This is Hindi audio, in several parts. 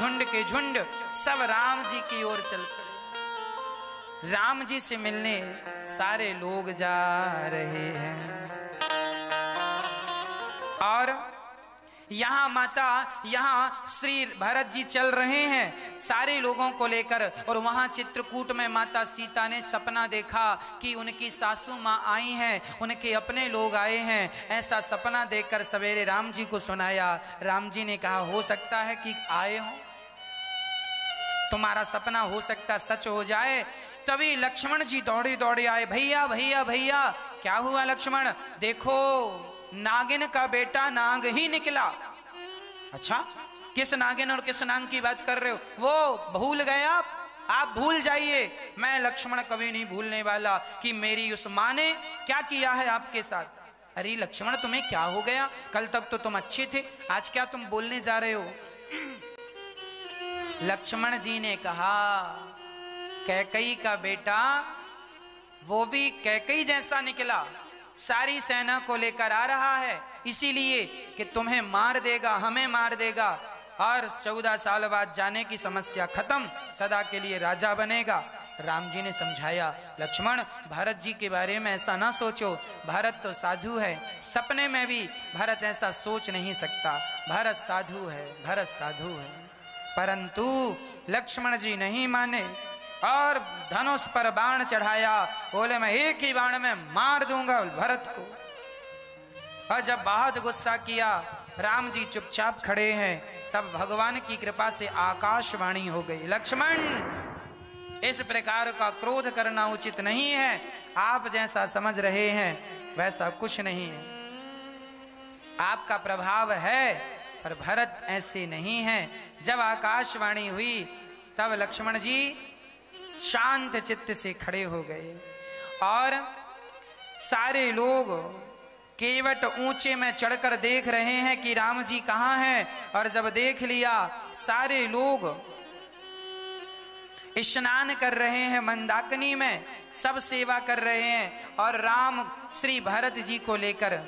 झुंड के झुंड सब राम जी की ओर चल पड़े। राम जी से मिलने सारे लोग जा रहे हैं। और यहाँ माता, यहाँ श्री भरत जी चल रहे हैं सारे लोगों को लेकर। और वहाँ चित्रकूट में माता सीता ने सपना देखा कि उनकी सासू माँ आई हैं, उनके अपने लोग आए हैं। ऐसा सपना देखकर सवेरे राम जी को सुनाया। राम जी ने कहा, हो सकता है कि आए हो, तुम्हारा सपना हो सकता सच हो जाए। तभी लक्ष्मण जी दौड़े दौड़े आए। भैया भैया भैया, क्या हुआ लक्ष्मण? देखो नागिन का बेटा नाग ही निकला। अच्छा, किस नागिन और किस नाग की बात कर रहे हो? वो भूल गए आप भूल जाइए। मैं लक्ष्मण कभी नहीं भूलने वाला कि मेरी उस माँ ने क्या किया है आपके साथ। अरे लक्ष्मण, तुम्हें क्या हो गया? कल तक तो तुम अच्छे थे, आज क्या तुम बोलने जा रहे हो? लक्ष्मण जी ने कहा, कैकई का बेटा वो भी कैकई जैसा निकला, सारी सेना को लेकर आ रहा है, इसीलिए कि तुम्हें मार देगा, हमें मार देगा, और 14 साल बाद जाने की समस्या खत्म, सदा के लिए राजा बनेगा। राम जी ने समझाया, लक्ष्मण भरत जी के बारे में ऐसा ना सोचो, भरत तो साधु है, सपने में भी भरत ऐसा सोच नहीं सकता। भरत साधु है, भरत साधु है। परंतु लक्ष्मण जी नहीं माने और धनुष पर बाण चढ़ाया। बोले, मैं एक ही बाण में मार दूंगा भरत को। और जब बहुत गुस्सा किया, राम जी चुपचाप खड़े हैं। तब भगवान की कृपा से आकाशवाणी हो गई, लक्ष्मण इस प्रकार का क्रोध करना उचित नहीं है, आप जैसा समझ रहे हैं वैसा कुछ नहीं है। आपका प्रभाव है पर भरत ऐसे नहीं है। जब आकाशवाणी हुई तब लक्ष्मण जी शांत चित्त से खड़े हो गए और सारे लोग केवट ऊंचे में चढ़कर देख रहे हैं कि राम जी कहाँ हैं। और जब देख लिया, सारे लोग स्नान कर रहे हैं मंदाकिनी में, सब सेवा कर रहे हैं। और राम श्री भरत जी को लेकर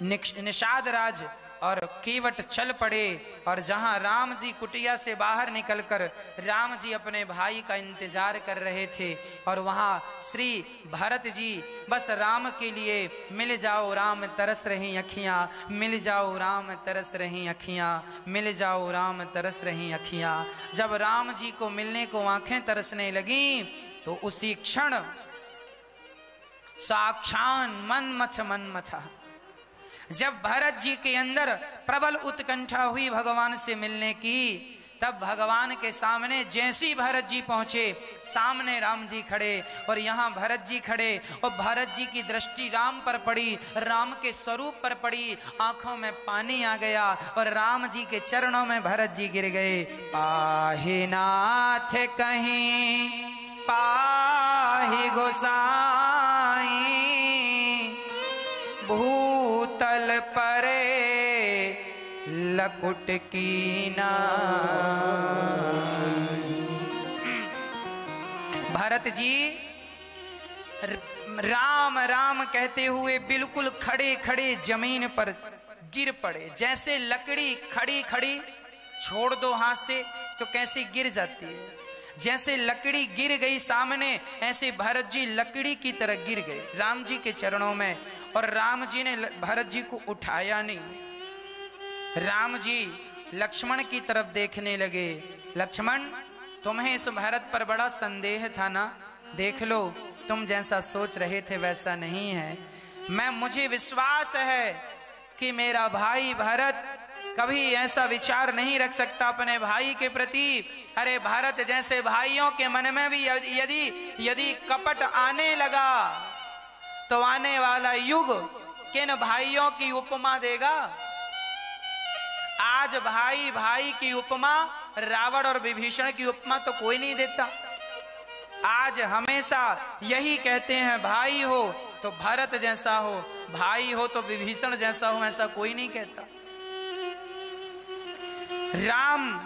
निषाद राज और केवट चल पड़े। और जहां राम जी कुटिया से बाहर निकलकर राम जी अपने भाई का इंतजार कर रहे थे, और वहां श्री भरत जी बस राम के लिए मिल जाओ राम तरस रही अखियां, मिल जाओ राम तरस रही अखियां, मिल जाओ राम तरस रही अखियां। जब राम जी को मिलने को आंखें तरसने लगी तो उसी क्षण साक्षात मन मथा। जब भरत जी के अंदर प्रबल उत्कंठा हुई भगवान से मिलने की, तब भगवान के सामने जैसी भरत जी पहुंचे, सामने राम जी खड़े और यहाँ भरत जी खड़े। और भरत जी की दृष्टि राम पर पड़ी, राम के स्वरूप पर पड़ी, आंखों में पानी आ गया और राम जी के चरणों में भरत जी गिर गए। पाहि नाथ कहीं पाहि गोसाई, भूतल परे लकुट कीना। भरत जी राम राम कहते हुए बिल्कुल खड़े खड़े जमीन पर गिर पड़े। जैसे लकड़ी खड़ी खड़ी छोड़ दो हाथ से तो कैसे गिर जाती है, जैसे लकड़ी गिर गई सामने, ऐसे भरत जी लकड़ी की तरह गिर गए राम जी के चरणों में। और राम जी ने भरत जी को उठाया नहीं। राम जी लक्ष्मण की तरफ देखने लगे। लक्ष्मण, तुम्हें इस भरत पर बड़ा संदेह था ना, देख लो तुम जैसा सोच रहे थे वैसा नहीं है। मुझे विश्वास है कि मेरा भाई भरत कभी ऐसा विचार नहीं रख सकता अपने भाई के प्रति। अरे भारत जैसे भाइयों के मन में भी यदि कपट आने लगा तो आने वाला युग किन भाइयों की उपमा देगा। आज भाई भाई की उपमा, रावण और विभीषण की उपमा तो कोई नहीं देता। आज हमेशा यही कहते हैं, भाई हो तो भरत जैसा हो, भाई हो तो विभीषण जैसा हो, ऐसा कोई नहीं कहता। राम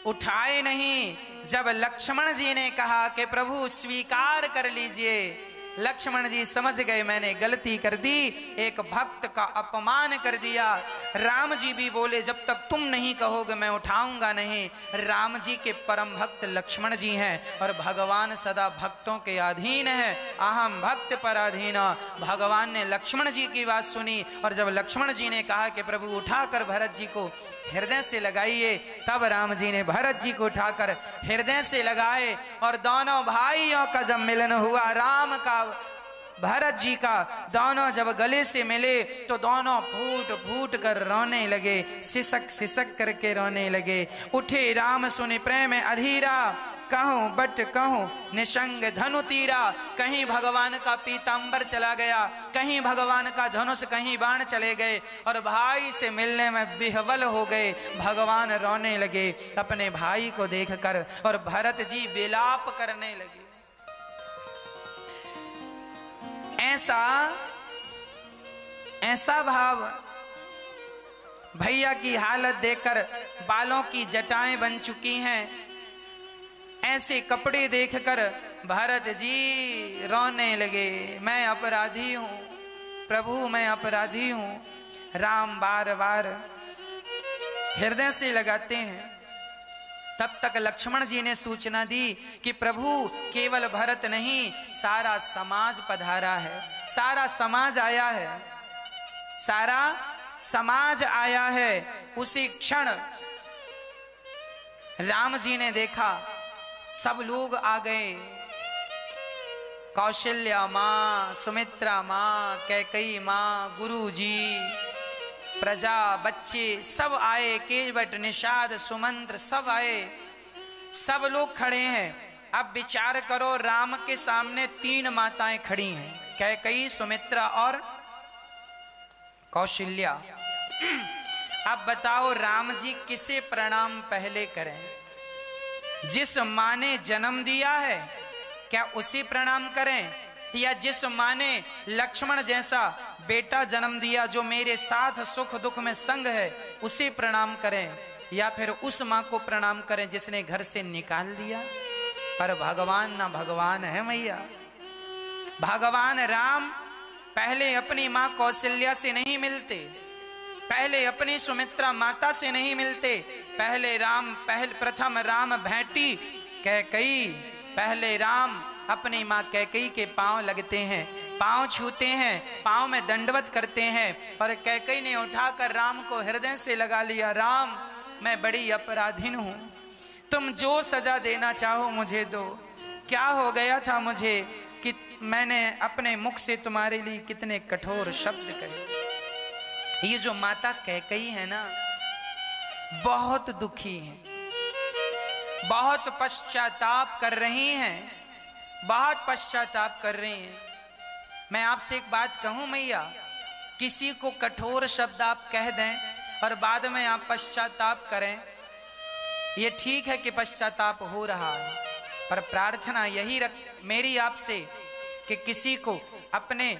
उठाए नहीं। जब लक्ष्मण जी ने कहा कि प्रभु स्वीकार कर लीजिए लक्ष्मण जी समझ गए मैंने गलती कर दी, एक भक्त का अपमान कर दिया। राम जी भी बोले जब तक तुम नहीं कहोगे मैं उठाऊंगा नहीं। राम जी के परम भक्त लक्ष्मण जी हैं और भगवान सदा भक्तों के अधीन है। अहम भक्त पराधीन। भगवान ने लक्ष्मण जी की बात सुनी और जब लक्ष्मण जी ने कहा कि प्रभु उठाकर भरत जी को हृदय से लगाइए, तब राम जी ने भरत जी को उठाकर हृदय से लगाए और दोनों भाइयों का जब मिलन हुआ, राम का भरत जी का, दोनों जब गले से मिले तो दोनों फूट फूट कर रोने लगे, सिसक सिसक करके रोने लगे। उठे राम सुनि प्रेम अधीरा, कहूं बट कहूं निशंग धनु तीरा। कहीं भगवान का पीतांबर चला गया, कहीं भगवान का धनुष, कहीं बाण चले गए और भाई से मिलने में विह्वल हो गए। भगवान रोने लगे अपने भाई को देखकर और भरत जी विलाप करने लगे। ऐसा भाव, भैया की हालत देखकर बालों की जटाएं बन चुकी हैं, ऐसे कपड़े देखकर भरत जी रोने लगे। मैं अपराधी हूं प्रभु, मैं अपराधी हूं। राम बार बार हृदय से लगाते हैं। तब तक लक्ष्मण जी ने सूचना दी कि प्रभु केवल भरत नहीं, सारा समाज पधारा है, सारा समाज आया है, सारा समाज आया है। उसी क्षण राम जी ने देखा सब लोग आ गए। कौशल्या माँ, सुमित्रा माँ, कैकेयी माँ, गुरु जी, प्रजा, बच्चे सब आए। केवट, निषाद, सुमंत्र सब आए, सब लोग खड़े हैं। अब विचार करो, राम के सामने 3 माताएं खड़ी हैं, कैकेयी, सुमित्रा और कौशल्या। अब बताओ राम जी किसे प्रणाम पहले करें? जिस माँ ने जन्म दिया है क्या उसे प्रणाम करें, या जिस माँ ने लक्ष्मण जैसा बेटा जन्म दिया जो मेरे साथ सुख दुख में संग है उसे प्रणाम करें, या फिर उस माँ को प्रणाम करें जिसने घर से निकाल दिया? पर भगवान ना भगवान है मैया। भगवान राम पहले अपनी माँ कौशल्या से नहीं मिलते, पहले अपनी सुमित्रा माता से नहीं मिलते, पहले प्रथम राम भेंटी कैकेयी, पहले राम अपनी माँ कैकेयी के पांव लगते हैं, पांव छूते हैं, पांव में दंडवत करते हैं। और कैकेयी ने उठाकर राम को हृदय से लगा लिया। राम मैं बड़ी अपराधीन हूं, तुम जो सजा देना चाहो मुझे दो। क्या हो गया था मुझे कि मैंने अपने मुख से तुम्हारे लिए कितने कठोर शब्द कहे। ये जो माता कैकेयी है ना, बहुत दुखी हैं, बहुत पश्चाताप कर रही हैं, बहुत पश्चाताप कर रही हैं। मैं आपसे एक बात कहूं मैया, किसी को कठोर शब्द आप कह दें और बाद में आप पश्चाताप करें, ये ठीक है कि पश्चाताप हो रहा है, पर प्रार्थना यही मेरी आपसे कि किसी को अपने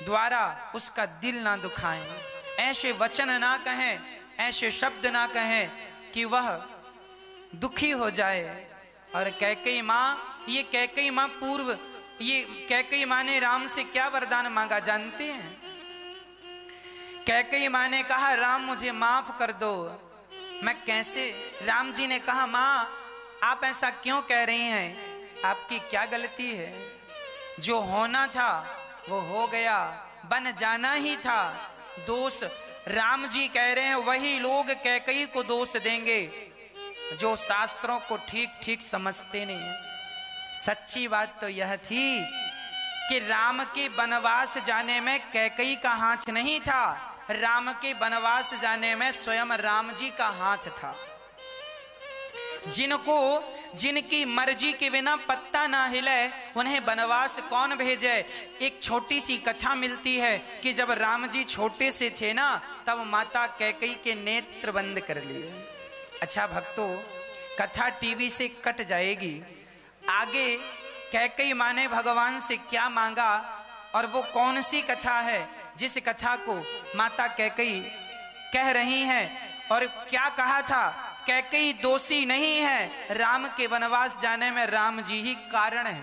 द्वारा उसका दिल ना दुखाएं, ऐसे वचन ना कहें, ऐसे शब्द ना कहें कि वह दुखी हो जाए। और कैकेयी माँ, ये कैकेयी माँ पूर्व, ये कैकेयी माँ ने राम से क्या वरदान मांगा जानते हैं? कैकेयी माँ ने कहा राम मुझे माफ कर दो। मैं कैसे? राम जी ने कहा माँ आप ऐसा क्यों कह रही हैं, आपकी क्या गलती है? जो होना था वो हो गया, बन जाना ही था। दोष राम जी कह रहे हैं, वही लोग कैकेयी को दोष देंगे जो शास्त्रों को ठीक ठीक समझते नहीं है। सच्ची बात तो यह थी कि राम के वनवास जाने में कैकेयी का हाथ नहीं था, राम के वनवास जाने में स्वयं राम जी का हाथ था। जिनकी मर्जी के बिना पत्ता ना हिले उन्हें वनवास कौन भेजे? एक छोटी सी कथा मिलती है कि जब राम जी छोटे से थे ना, तब माता कैकेयी के नेत्र बंद कर लिए। अच्छा भक्तों, कथा टीवी से कट जाएगी, आगे कैकेयी माँ ने भगवान से क्या मांगा और वो कौन सी कथा है जिस कथा को माता कैकेयी कह रही हैं, और क्या कहा था? कैकेयी दोषी नहीं है, राम के वनवास जाने में राम जी ही कारण है।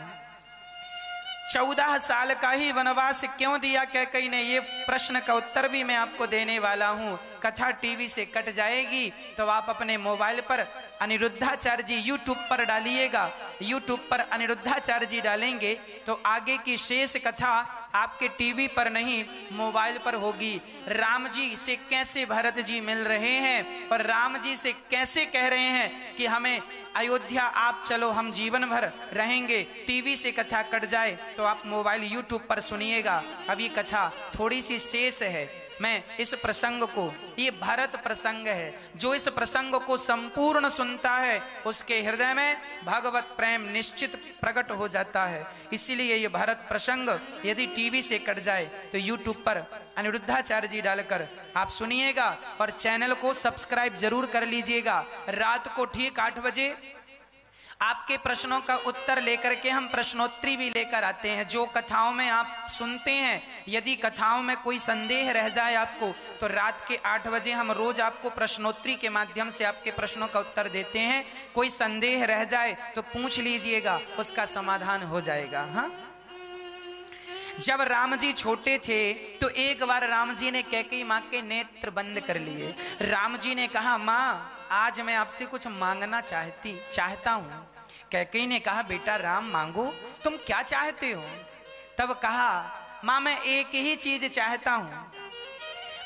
14 साल का ही वनवास क्यों दिया कैकई ने, ये प्रश्न का उत्तर भी मैं आपको देने वाला हूं। कथा टीवी से कट जाएगी तो आप अपने मोबाइल पर अनिरुद्धाचार्य जी यूट्यूब पर डालिएगा। यूट्यूब पर अनिरुद्धाचार्य जी डालेंगे तो आगे की शेष कथा आपके टीवी पर नहीं मोबाइल पर होगी। राम जी से कैसे भरत जी मिल रहे हैं और राम जी से कैसे कह रहे हैं कि हमें अयोध्या आप चलो, हम जीवन भर रहेंगे। टीवी से कथा कट जाए तो आप मोबाइल यूट्यूब पर सुनिएगा। अभी कथा थोड़ी सी शेष है। मैं इस प्रसंग को, ये भरत प्रसंग है, जो इस प्रसंग को संपूर्ण सुनता है उसके हृदय में भगवत प्रेम निश्चित प्रकट हो जाता है। इसीलिए ये भरत प्रसंग यदि टीवी से कट जाए तो यूट्यूब पर अनिरुद्धाचार्य जी डालकर आप सुनिएगा और चैनल को सब्सक्राइब जरूर कर लीजिएगा। रात को ठीक 8 बजे आपके प्रश्नों का उत्तर लेकर के हम प्रश्नोत्तरी भी लेकर आते हैं। जो कथाओं में आप सुनते हैं, यदि कथाओं में कोई संदेह रह जाए आपको तो रात के 8 बजे हम रोज आपको प्रश्नोत्तरी के माध्यम से आपके प्रश्नों का उत्तर देते हैं। कोई संदेह रह जाए तो पूछ लीजिएगा, उसका समाधान हो जाएगा। हाँ, जब राम जी छोटे थे तो एक बार राम जी ने कैकेयी माँ के नेत्र बंद कर लिए। राम जी ने कहा, माँ आज मैं आपसे कुछ मांगना चाहता हूं। कैकेयी ने कहा, बेटा राम मांगो, तुम क्या चाहते हो? तब कहा, माँ मैं एक ही चीज चाहता हूं,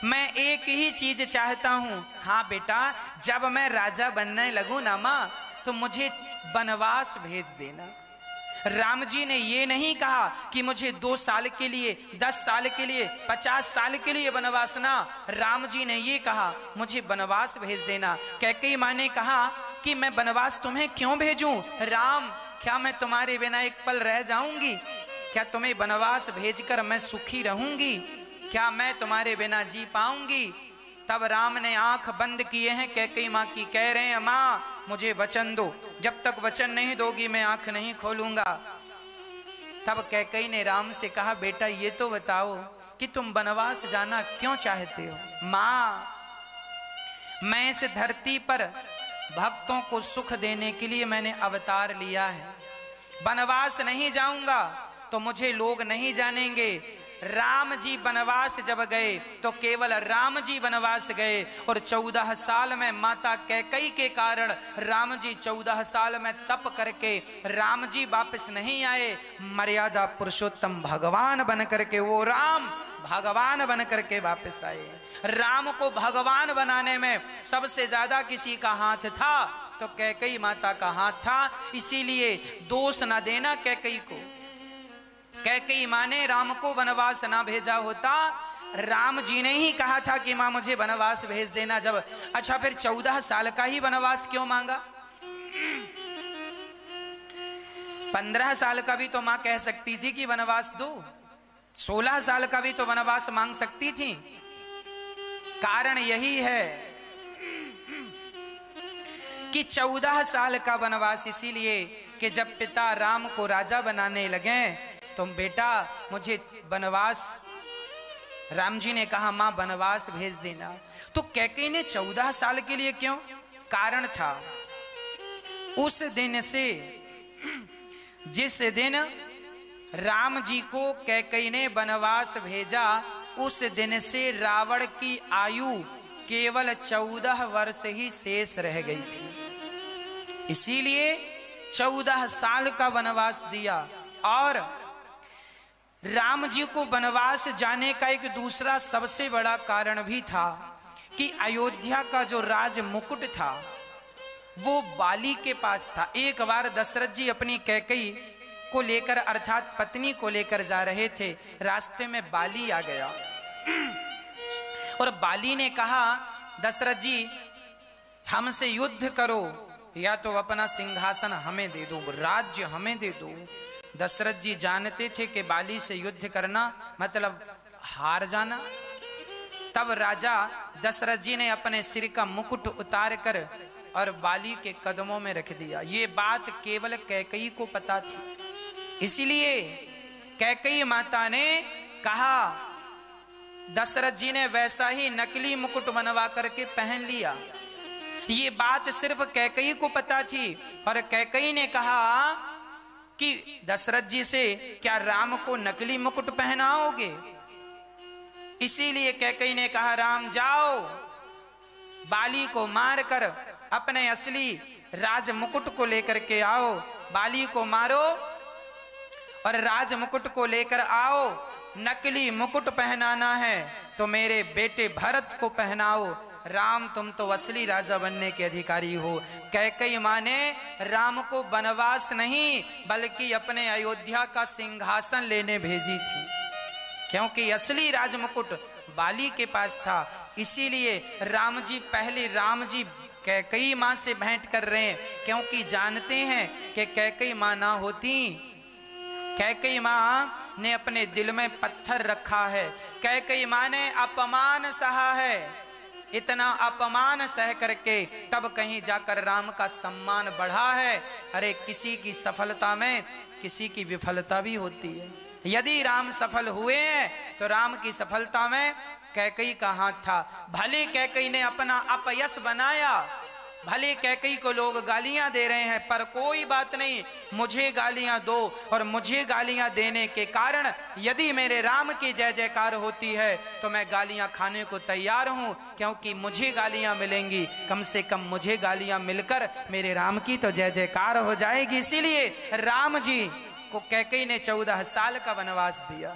मैं एक ही चीज चाहता हूं। हाँ बेटा, जब मैं राजा बनने लगूं ना माँ तो मुझे वनवास भेज देना। राम जी ने ये नहीं कहा कि मुझे 2 साल के लिए, 10 साल के लिए, 50 साल के लिए वनवास ना। राम जी ने ये कहा, मुझे वनवास भेज देना। कैकेयी माँ ने कहा कि मैं वनवास तुम्हें क्यों भेजूं? राम, क्या मैं तुम्हारे बिना एक पल रह जाऊंगी? क्या तुम्हें वनवास भेजकर मैं सुखी रहूंगी? क्या मैं तुम्हारे बिना जी पाऊंगी? तब राम ने आंख बंद किए हैं। कैकेयी माँ की कह रहे हैं, माँ मुझे वचन दो, जब तक वचन नहीं दोगी मैं आंख नहीं खोलूंगा। तब कैकेयी ने राम से कहा, बेटा ये तो बताओ कि तुम वनवास जाना क्यों चाहते हो? माँ, मैं इस धरती पर भक्तों को सुख देने के लिए मैंने अवतार लिया है। वनवास नहीं जाऊंगा तो मुझे लोग नहीं जानेंगे। राम जी वनवास जब गए तो केवल राम जी वनवास गए और 14 साल में माता कैकेयी के कारण राम जी 14 साल में तप करके राम जी वापस नहीं आए। मर्यादा पुरुषोत्तम भगवान बन करके वो राम भगवान बन करके वापस आए। राम को भगवान बनाने में सबसे ज्यादा किसी का हाथ था तो कैकेयी माता का हाथ था। इसीलिए दोष ना देना कैकेयी को। कैकेयी माँ ने राम को वनवास ना भेजा होता, राम जी ने ही कहा था कि माँ मुझे वनवास भेज देना। जब अच्छा फिर 14 साल का ही वनवास क्यों मांगा? 15 साल का भी तो माँ कह सकती थी कि वनवास दो, 16 साल का भी तो वनवास मांग सकती थी। कारण यही है कि 14 साल का वनवास इसीलिए कि जब पिता राम को राजा बनाने लगे तो बेटा मुझे वनवास, राम जी ने कहा मां वनवास भेज देना। तो कैकेयी ने 14 साल के लिए क्यों? कारण था उस दिन से, जिस दिन राम जी को कैकेयी ने वनवास भेजा उस दिन से रावण की आयु केवल 14 वर्ष ही शेष रह गई थी। इसीलिए 14 साल का वनवास दिया। और राम जी को वनवास जाने का एक दूसरा सबसे बड़ा कारण भी था कि अयोध्या का जो राज मुकुट था वो बाली के पास था। एक बार दशरथ जी अपनी कैकेयी को लेकर अर्थात पत्नी को लेकर जा रहे थे, रास्ते में बाली आ गया और बाली ने कहा, दशरथ जी हमसे युद्ध करो या तो अपना सिंहासन हमें दे दो, राज्य हमें दे दो। दशरथ जी जानते थे कि बाली से युद्ध करना मतलब हार जाना। तब राजा दशरथ जी ने अपने सिर का मुकुट उतार कर और बाली के कदमों में रख दिया। ये बात केवल कैकेयी को पता थी। इसीलिए कैकेयी माता ने कहा, दशरथ जी ने वैसा ही नकली मुकुट बनवा करके पहन लिया। ये बात सिर्फ कैकेयी को पता थी और कैकेयी ने कहा कि दशरथ जी से क्या राम को नकली मुकुट पहनाओगे? इसीलिए कैकेयी ने कहा राम जाओ, बाली को मारकर अपने असली राज मुकुट को लेकर के आओ, बाली को मारो और राज मुकुट को लेकर आओ। नकली मुकुट पहनाना है तो मेरे बेटे भरत को पहनाओ, राम तुम तो असली राजा बनने के अधिकारी हो। कैकेयी मां ने राम को वनवास नहीं बल्कि अपने अयोध्या का सिंहासन लेने भेजी थी, क्योंकि असली राजमुकुट बाली के पास था। इसीलिए राम जी पहले कैकेयी मां से भेंट कर रहे हैं, क्योंकि जानते हैं कि कैकेयी मां ना होती, कैकेयी मां ने अपने दिल में पत्थर रखा है। कैकेयी मां ने अपमान सहा है, इतना अपमान सह करके तब कहीं जाकर राम का सम्मान बढ़ा है। अरे किसी की सफलता में किसी की विफलता भी होती है। यदि राम सफल हुए हैं तो राम की सफलता में कैकेयी का हाथ था। भले कैकेयी ने अपना अपयश बनाया, भले कैकेयी को लोग गालियां दे रहे हैं, पर कोई बात नहीं, मुझे गालियां दो और मुझे गालियां देने के कारण यदि मेरे राम की जय जयकार होती है तो मैं गालियां खाने को तैयार हूं, क्योंकि मुझे गालियां मिलेंगी, कम से कम मुझे गालियां मिलकर मेरे राम की तो जय जयकार हो जाएगी। इसीलिए राम जी को कैकेयी ने 14 साल का वनवास दिया।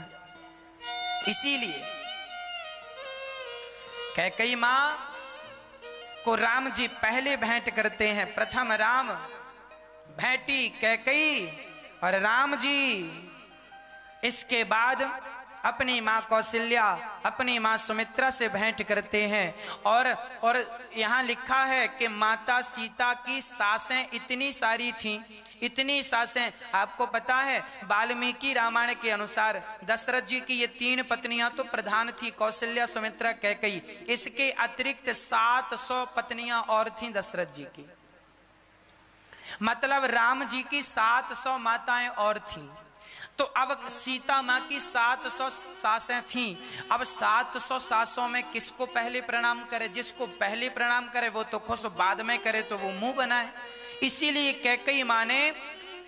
इसीलिए कैकेयी मां को राम जी पहले भेंट करते हैं। प्रथम राम भेंटी कैकेयी और राम जी, इसके बाद अपनी मां कौशल्या, अपनी मां सुमित्रा से भेंट करते हैं। और यहाँ लिखा है कि माता सीता की सासें इतनी सारी थीं, इतनी सासें। आपको पता है वाल्मीकि रामायण के अनुसार दशरथ जी की ये 3 पत्नियां तो प्रधान थी, कौशल्या, सुमित्रा, कैकेयी। इसके अतिरिक्त 700 पत्नियां और थीं दशरथ जी की, मतलब राम जी की 700 माताएं और थीं। तो अब सीता माँ की 700 सासें थीं। अब 700 सासों में किसको पहले प्रणाम करे? जिसको पहले प्रणाम करे वो तो खुश, बाद में करे तो वो मुंह बनाए। इसीलिए कैकेयी मां ने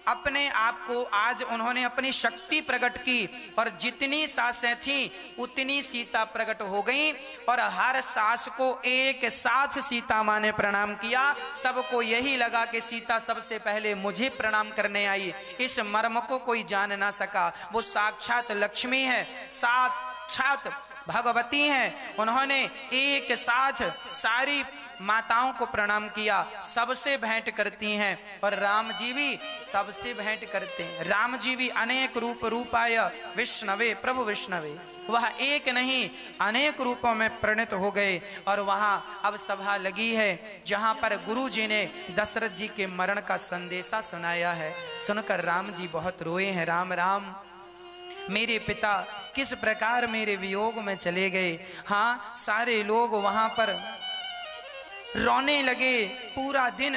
अपने आप को, आज उन्होंने अपनी शक्ति प्रकट की और जितनी सासें थीं उतनी सीता प्रकट हो गई और हर सास को एक साथ सीता मां ने प्रणाम किया। सबको यही लगा कि सीता सबसे पहले मुझे प्रणाम करने आई। इस मर्म को कोई जान ना सका। वो साक्षात लक्ष्मी है, साक्षात भगवती हैं। उन्होंने एक साथ सारी माताओं को प्रणाम किया, सबसे भेंट करती हैं और राम जी भी सबसे भेंट करते हैं। राम जी भी अनेक रूपाय विष्णवे प्रभु विष्णवे, वह एक नहीं अनेक रूपों में परिणत हो गए। और वहां अब सभा लगी है जहां पर गुरु जी ने दशरथ जी के मरण का संदेशा सुनाया है। सुनकर राम जी बहुत रोए हैं। राम राम, मेरे पिता किस प्रकार मेरे वियोग में चले गए। हाँ, सारे लोग वहां पर रोने लगे। पूरा दिन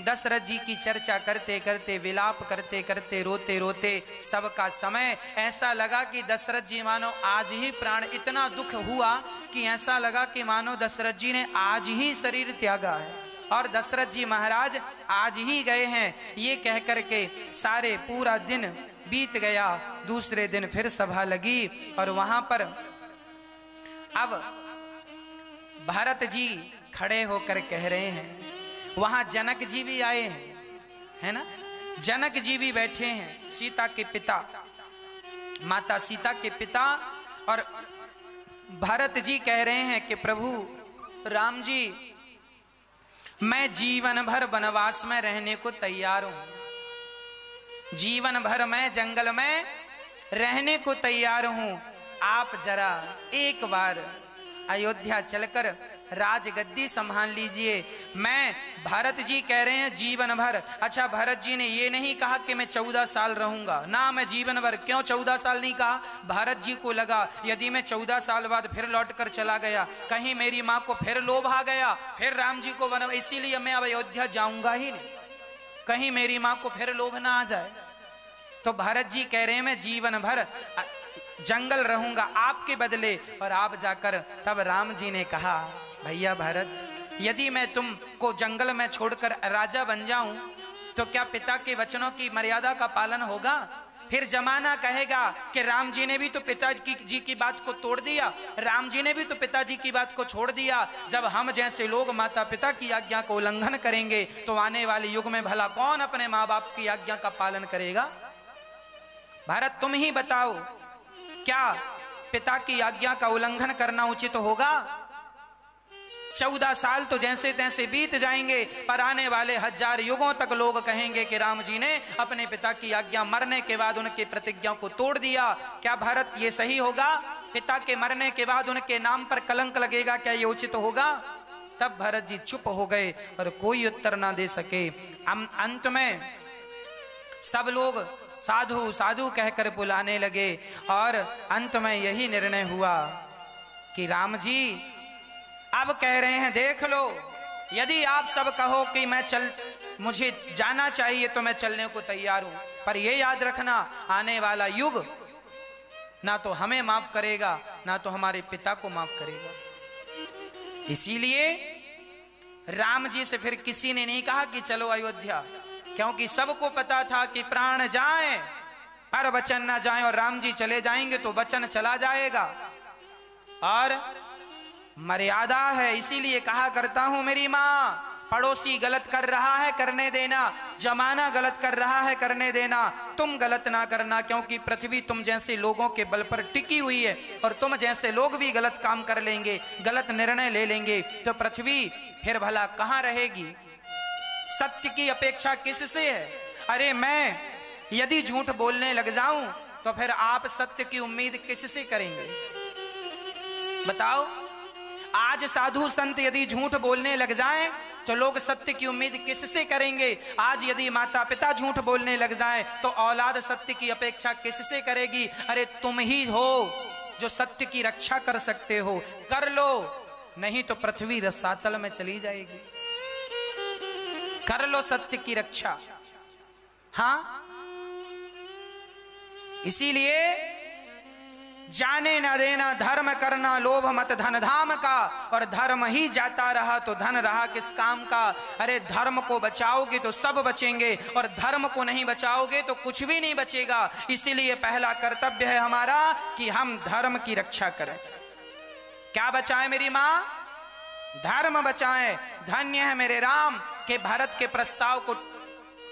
दशरथ जी की चर्चा करते करते, विलाप करते करते, रोते रोते सबका समय ऐसा लगा कि दशरथ जी मानो आज ही प्राण, इतना दुख हुआ कि ऐसा लगा कि मानो दशरथ जी ने आज ही शरीर त्यागा है और दशरथ जी महाराज आज ही गए हैं। ये कह करके सारे पूरा दिन बीत गया। दूसरे दिन फिर सभा लगी और वहां पर अब भरत जी खड़े होकर कह रहे हैं। वहां जनक जी भी आए हैं, है ना, जनक जी भी बैठे हैं, सीता के पिता, माता सीता के पिता। और भरत जी कह रहे हैं कि प्रभु राम जी, मैं जीवन भर वनवास में रहने को तैयार हूं, जीवन भर मैं जंगल में रहने को तैयार हूं। आप जरा एक बार अयोध्या चलकर राजगद्दी संभाल लीजिए। मैं, भरत जी कह रहे हैं जीवन भर। अच्छा, भरत जी ने ये नहीं कहा कि मैं 14 साल रहूंगा ना, मैं जीवन भर। क्यों 14 साल नहीं कहा? भरत जी को लगा यदि मैं 14 साल बाद फिर लौट कर चला गया, कहीं मेरी माँ को फिर लोभ आ गया, फिर राम जी को वन, इसीलिए मैं अब अयोध्या जाऊंगा ही नहीं, कहीं मेरी माँ को फिर लोभ ना आ जाए। तो भरत जी कह रहे हैं मैं जीवन भर जंगल रहूंगा आपके बदले। और आप जाकर, तब राम जी ने कहा भैया भरत, यदि मैं तुमको जंगल में छोड़कर राजा बन जाऊं तो क्या पिता के वचनों की मर्यादा का पालन होगा? फिर जमाना कहेगा कि राम जी ने भी तो पिताजी की बात को तोड़ दिया, राम जी ने भी तो पिताजी की बात को छोड़ दिया। जब हम जैसे लोग माता पिता की आज्ञा को उल्लंघन करेंगे तो आने वाले युग में भला कौन अपने माँ बाप की आज्ञा का पालन करेगा? भारत तुम ही बताओ, क्या पिता की आज्ञा का उल्लंघन करना उचित होगा? 14 साल तो जैसे तैसे बीत जाएंगे, पर आने वाले 1000 युगों तक लोग कहेंगे कि राम जी ने अपने पिता की आज्ञा मरने के बाद उनकी प्रतिज्ञा को तोड़ दिया। क्या भारत ये सही होगा? पिता के मरने के बाद उनके नाम पर कलंक लगेगा, क्या ये उचित होगा? तब भरत जी चुप हो गए और कोई उत्तर ना दे सके। अंत में सब लोग साधु साधु कहकर बुलाने लगे और अंत में यही निर्णय हुआ कि राम जी अब कह रहे हैं, देख लो, यदि आप सब कहो कि मुझे जाना चाहिए तो मैं चलने को तैयार हूं, पर यह याद रखना आने वाला युग ना तो हमें माफ करेगा ना तो हमारे पिता को माफ करेगा। इसीलिए राम जी से फिर किसी ने नहीं कहा कि चलो अयोध्या, क्योंकि सबको पता था कि प्राण जाए पर वचन ना जाए, और राम जी चले जाएंगे तो वचन चला जाएगा और मर्यादा है। इसीलिए कहा करता हूं मेरी माँ, पड़ोसी गलत कर रहा है करने देना, जमाना गलत कर रहा है करने देना, तुम गलत ना करना, क्योंकि पृथ्वी तुम जैसे लोगों के बल पर टिकी हुई है और तुम जैसे लोग भी गलत काम कर लेंगे, गलत निर्णय ले लेंगे तो पृथ्वी फिर भला कहां रहेगी? सत्य की अपेक्षा किससे है? अरे मैं यदि झूठ बोलने लग जाऊं तो फिर आप सत्य की उम्मीद किससे करेंगे? बताओ। आज साधु संत यदि झूठ बोलने लग जाएं तो लोग सत्य की उम्मीद किससे करेंगे? आज यदि माता पिता झूठ बोलने लग जाएं तो औलाद सत्य की अपेक्षा किससे करेगी? अरे तुम ही हो जो सत्य की रक्षा कर सकते हो, कर लो, नहीं तो पृथ्वी रसातल में चली जाएगी। कर लो सत्य की रक्षा। हाँ, इसीलिए जाने न देना धर्म करना, लोभ मत धन धाम का, और धर्म ही जाता रहा तो धन रहा किस काम का? अरे धर्म को बचाओगे तो सब बचेंगे और धर्म को नहीं बचाओगे तो कुछ भी नहीं बचेगा। इसीलिए पहला कर्तव्य है हमारा कि हम धर्म की रक्षा करें। क्या बचाएं मेरी माँ? धर्म बचाएं। धन्य है मेरे राम के भरत के प्रस्ताव को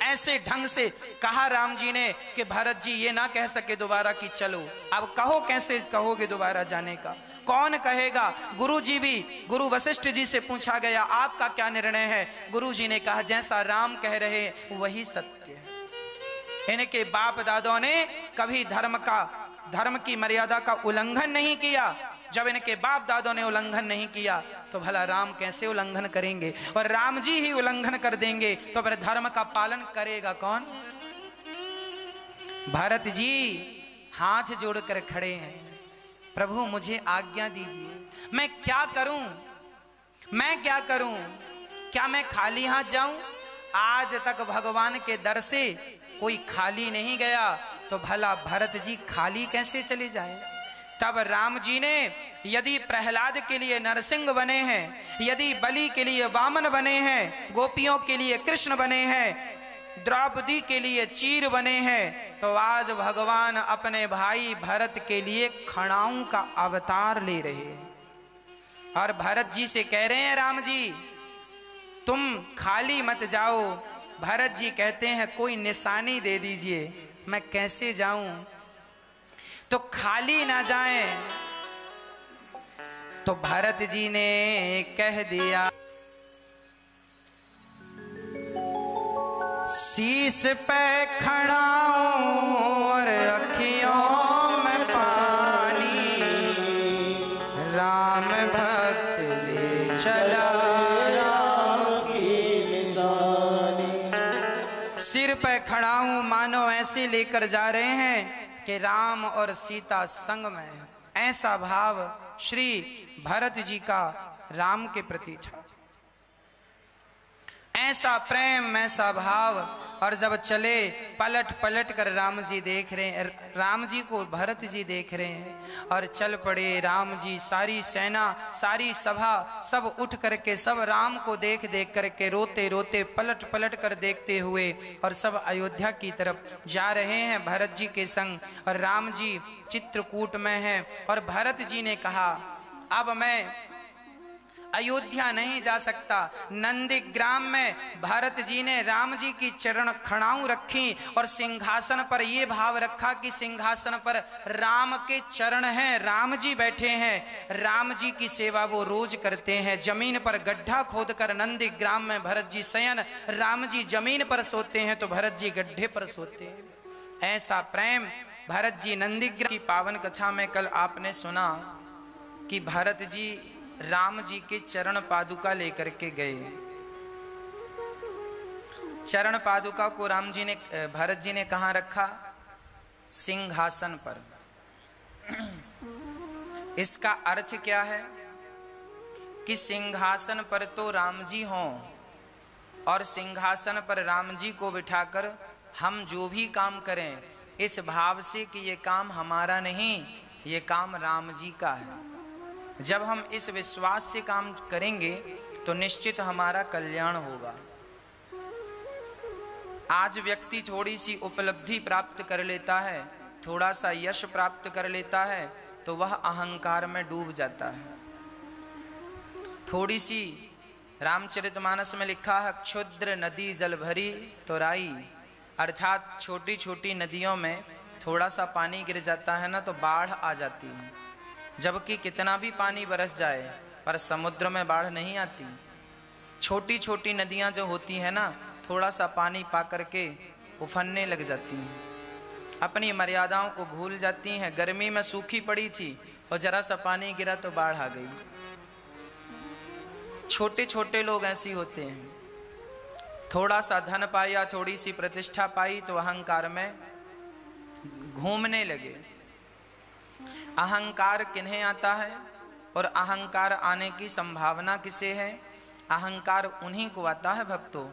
ऐसे ढंग से कहा राम जी ने कि भरत जी ये ना कह सके दोबारा कि चलो। अब कहो, कैसे कहोगे दोबारा जाने का? कौन कहेगा? गुरु जी भी, गुरु वशिष्ठ जी से पूछा गया आपका क्या निर्णय है? गुरु जी ने कहा जैसा राम कह रहे वही सत्य है। इनके बाप दादों ने कभी धर्म की मर्यादा का उल्लंघन नहीं किया। जब इनके बाप दादों ने उल्लंघन नहीं किया तो भला राम कैसे उल्लंघन करेंगे? और राम जी ही उल्लंघन कर देंगे तो फिर धर्म का पालन करेगा कौन? भरत जी हाथ जोड़कर खड़े हैं, प्रभु मुझे आज्ञा दीजिए, मैं क्या करूं? मैं क्या करूं? क्या मैं खाली हाथ जाऊं? आज तक भगवान के दर से कोई खाली नहीं गया, तो भला भरत जी खाली कैसे चले जाए? तब राम जी ने यदि प्रहलाद के लिए नरसिंह बने हैं, यदि बलि के लिए वामन बने हैं, गोपियों के लिए कृष्ण बने हैं, द्रौपदी के लिए चीर बने हैं, तो आज भगवान अपने भाई भरत के लिए खड़ाऊं का अवतार ले रहे हैं और भरत जी से कह रहे हैं राम जी तुम खाली मत जाओ। भरत जी कहते हैं कोई निशानी दे दीजिए, मैं कैसे जाऊं तो खाली ना जाए। तो भरत जी ने कह दिया शीश पे खड़ाऊं और अखियों में पानी, राम भक्त ले चला राम की निशानी। सिर पे खड़ाऊं मानो ऐसे लेकर जा रहे हैं कि राम और सीता संग में, ऐसा भाव श्री भरत जी का राम के प्रति था। ऐसा प्रेम, ऐसा भाव। और जब चले पलट पलट कर राम जी देख रहे हैं, राम जी को भरत जी देख रहे हैं और चल पड़े राम जी। सारी सेना, सारी सभा सब उठ करके सब राम को देख देख करके रोते रोते पलट पलट कर देखते हुए और सब अयोध्या की तरफ जा रहे हैं भरत जी के संग। और राम जी चित्रकूट में हैं और भरत जी ने कहा अब मैं अयोध्या नहीं जा सकता। नंदीग्राम में भरत जी ने राम जी की चरण खड़ाऊं रखी और सिंहासन पर यह भाव रखा कि सिंहासन पर राम के चरण हैं, राम जी बैठे हैं, राम जी की सेवा वो रोज करते हैं। जमीन पर गड्ढा खोदकर नंदीग्राम में भरत जी शयन, राम जी जमीन पर सोते हैं तो भरत जी गड्ढे पर सोते हैं। ऐसा प्रेम भरत जी। नंदीग्राम की पावन कथा में कल आपने सुना कि भरत जी राम जी के चरण पादुका लेकर के गए। चरण पादुका को राम जी ने, भरत जी ने कहां रखा? सिंहासन पर। इसका अर्थ क्या है कि सिंहासन पर तो राम जी हों और सिंहासन पर राम जी को बिठाकर हम जो भी काम करें इस भाव से कि ये काम हमारा नहीं, ये काम राम जी का है। जब हम इस विश्वास से काम करेंगे तो निश्चित हमारा कल्याण होगा। आज व्यक्ति थोड़ी सी उपलब्धि प्राप्त कर लेता है, थोड़ा सा यश प्राप्त कर लेता है तो वह अहंकार में डूब जाता है। थोड़ी सी रामचरितमानस में लिखा है क्षुद्र नदी जल भरी तो राई, अर्थात छोटी छोटी नदियों में थोड़ा सा पानी गिर जाता है ना तो बाढ़ आ जाती है। जबकि कितना भी पानी बरस जाए पर समुद्र में बाढ़ नहीं आती। छोटी छोटी नदियां जो होती हैं ना, थोड़ा सा पानी पा करके उफनने लग जाती हैं, अपनी मर्यादाओं को भूल जाती हैं। गर्मी में सूखी पड़ी थी और जरा सा पानी गिरा तो बाढ़ आ गई। छोटे छोटे लोग ऐसे होते हैं, थोड़ा सा धन पाया, थोड़ी सी प्रतिष्ठा पाई तो अहंकार में घूमने लगे। अहंकार किन्हें आता है और अहंकार आने की संभावना किसे है? अहंकार उन्हीं को आता है भक्तों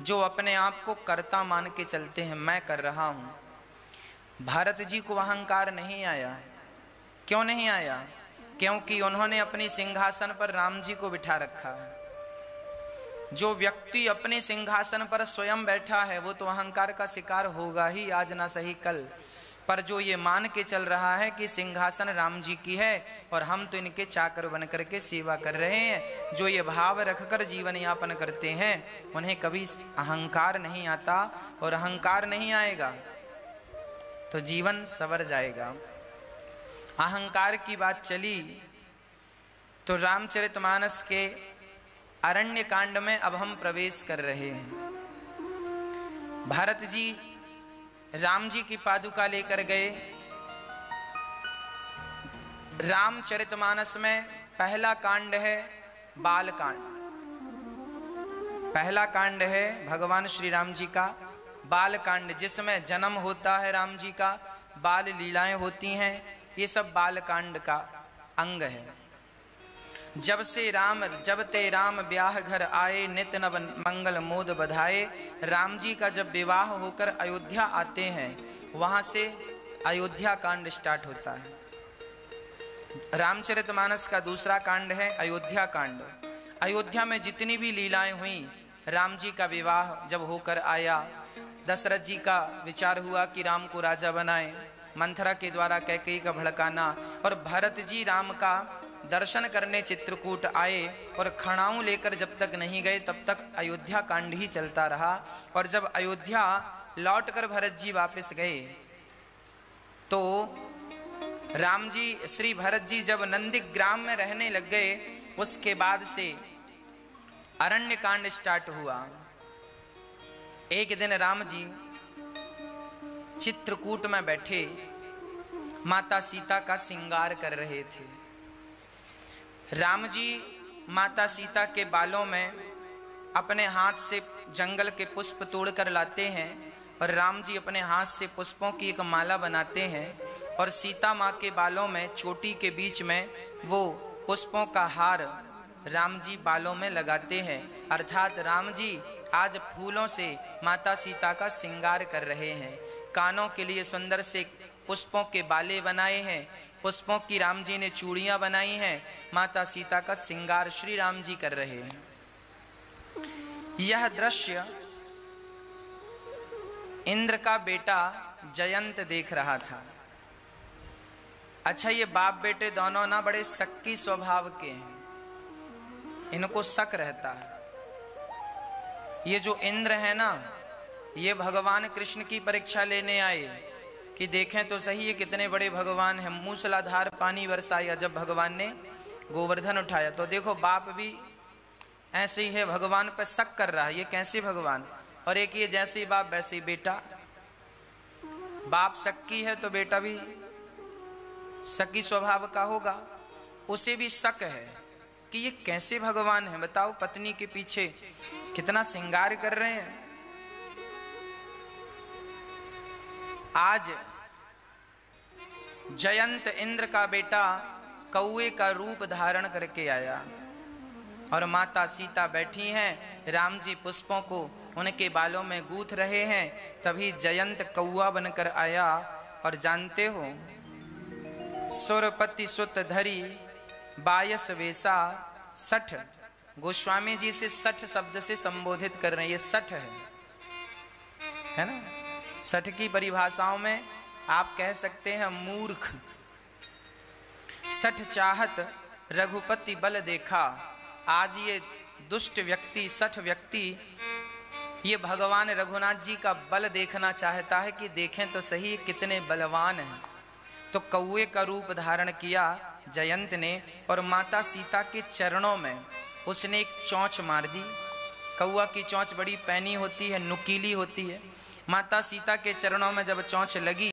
जो अपने आप को कर्ता मान के चलते हैं, मैं कर रहा हूं। भरत जी को अहंकार नहीं आया। क्यों नहीं आया? क्योंकि उन्होंने अपनी सिंहासन पर राम जी को बिठा रखा है। जो व्यक्ति अपने सिंहासन पर स्वयं बैठा है वो तो अहंकार का शिकार होगा ही, आज ना सही कल। पर जो ये मान के चल रहा है कि सिंहासन राम जी की है और हम तो इनके चाकर बन करके सेवा कर रहे हैं, जो ये भाव रखकर जीवन यापन करते हैं उन्हें कभी अहंकार नहीं आता। और अहंकार नहीं आएगा तो जीवन संवर जाएगा। अहंकार की बात चली तो रामचरितमानस के अरण्य कांड में अब हम प्रवेश कर रहे हैं। भरत जी राम जी की पादुका लेकर गए। रामचरितमानस में पहला कांड है बाल कांड। पहला कांड है भगवान श्री राम जी का बाल कांड, जिसमें जन्म होता है राम जी का, बाल लीलाएं होती हैं। ये सब बाल कांड का अंग है। जब ते राम ब्याह घर आए, नित नव मंगल मोद बधाए। राम जी का जब विवाह होकर अयोध्या आते हैं वहां से अयोध्या कांड स्टार्ट होता है। रामचरितमानस का दूसरा कांड है अयोध्या कांड। अयोध्या में जितनी भी लीलाएं हुई, राम जी का विवाह जब होकर आया, दशरथ जी का विचार हुआ कि राम को राजा बनाए, मंथरा के द्वारा कैकेयी का भड़काना, और भरत जी राम का दर्शन करने चित्रकूट आए और खड़ाऊं लेकर जब तक नहीं गए तब तक अयोध्या कांड ही चलता रहा। और जब अयोध्या लौटकर भरत जी वापस गए तो राम जी श्री भरत जी जब नंदीग्राम में रहने लग गए, उसके बाद से अरण्य कांड स्टार्ट हुआ। एक दिन राम जी चित्रकूट में बैठे माता सीता का श्रृंगार कर रहे थे। राम जी माता सीता के बालों में अपने हाथ से जंगल के पुष्प तोड़कर लाते हैं और राम जी अपने हाथ से पुष्पों की एक माला बनाते हैं और सीता माँ के बालों में चोटी के बीच में वो पुष्पों का हार राम जी बालों में लगाते हैं। अर्थात राम जी आज फूलों से माता सीता का श्रृंगार कर रहे हैं। कानों के लिए सुंदर से पुष्पों के बाले बनाए हैं, पुष्पों की राम जी ने चूड़ियां बनाई हैं। माता सीता का श्रृंगार श्री राम जी कर रहे हैं। यह दृश्य इंद्र का बेटा जयंत देख रहा था। अच्छा, ये बाप बेटे दोनों ना बड़े शक्की स्वभाव के हैं, इनको शक रहता है। ये जो इंद्र है ना, ये भगवान कृष्ण की परीक्षा लेने आए कि देखें तो सही ये कितने बड़े भगवान हैं। मूसलाधार पानी बरसाया जब भगवान ने गोवर्धन उठाया, तो देखो बाप भी ऐसे ही है, भगवान पर शक कर रहा है, ये कैसे भगवान। और एक ये जैसे ही बाप वैसे ही बेटा। बाप शक्की है तो बेटा भी शक्की स्वभाव का होगा। उसे भी शक है कि ये कैसे भगवान है। बताओ, पत्नी के पीछे कितना श्रृंगार कर रहे हैं। आज जयंत इंद्र का बेटा कौए का रूप धारण करके आया और माता सीता बैठी हैं। राम जी पुष्पों को उनके बालों में गूंथ रहे हैं। तभी जयंत कौआ बनकर आया। और जानते हो, सुरपति सुत धरी बायस वेसा सठ, गोस्वामी जी से सठ शब्द से संबोधित कर रहे हैं। ये सठ है ना। सठ की परिभाषाओं में आप कह सकते हैं मूर्ख। सठ चाहत रघुपति बल देखा। आज ये दुष्ट व्यक्ति, सठ व्यक्ति, ये भगवान रघुनाथ जी का बल देखना चाहता है कि देखें तो सही कितने बलवान हैं। तो कौए का रूप धारण किया जयंत ने और माता सीता के चरणों में उसने एक चोंच मार दी। कौआ की चोंच बड़ी पैनी होती है, नुकीली होती है। माता सीता के चरणों में जब चोंच लगी